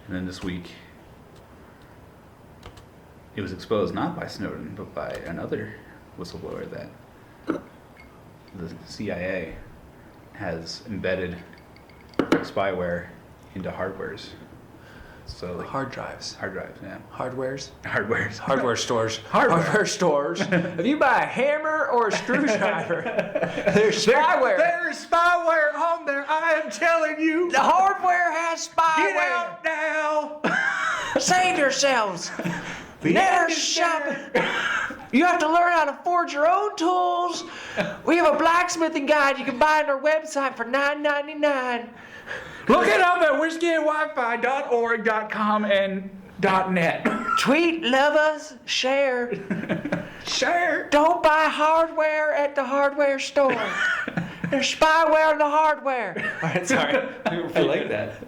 And then this week, it was exposed not by Snowden, but by another whistleblower that the CIA has embedded spyware into hardwares. So like Hard drives. hard drives, yeah. Hardwares. Hardwares. Hardware stores. Hardware. Hardware stores. If you buy a hammer or a screwdriver, there's spyware. There's spyware on there, I am telling you. The hardware has spyware. Get out now. Save yourselves. Never shopping. You have to learn how to forge your own tools. We have a blacksmithing guide you can buy on our website for $9.99. Look it up at whiskyandwifi.org.com and .net. Tweet, love us, share. Share. Don't buy hardware at the hardware store. There's spyware in the hardware. All right, sorry. I like that.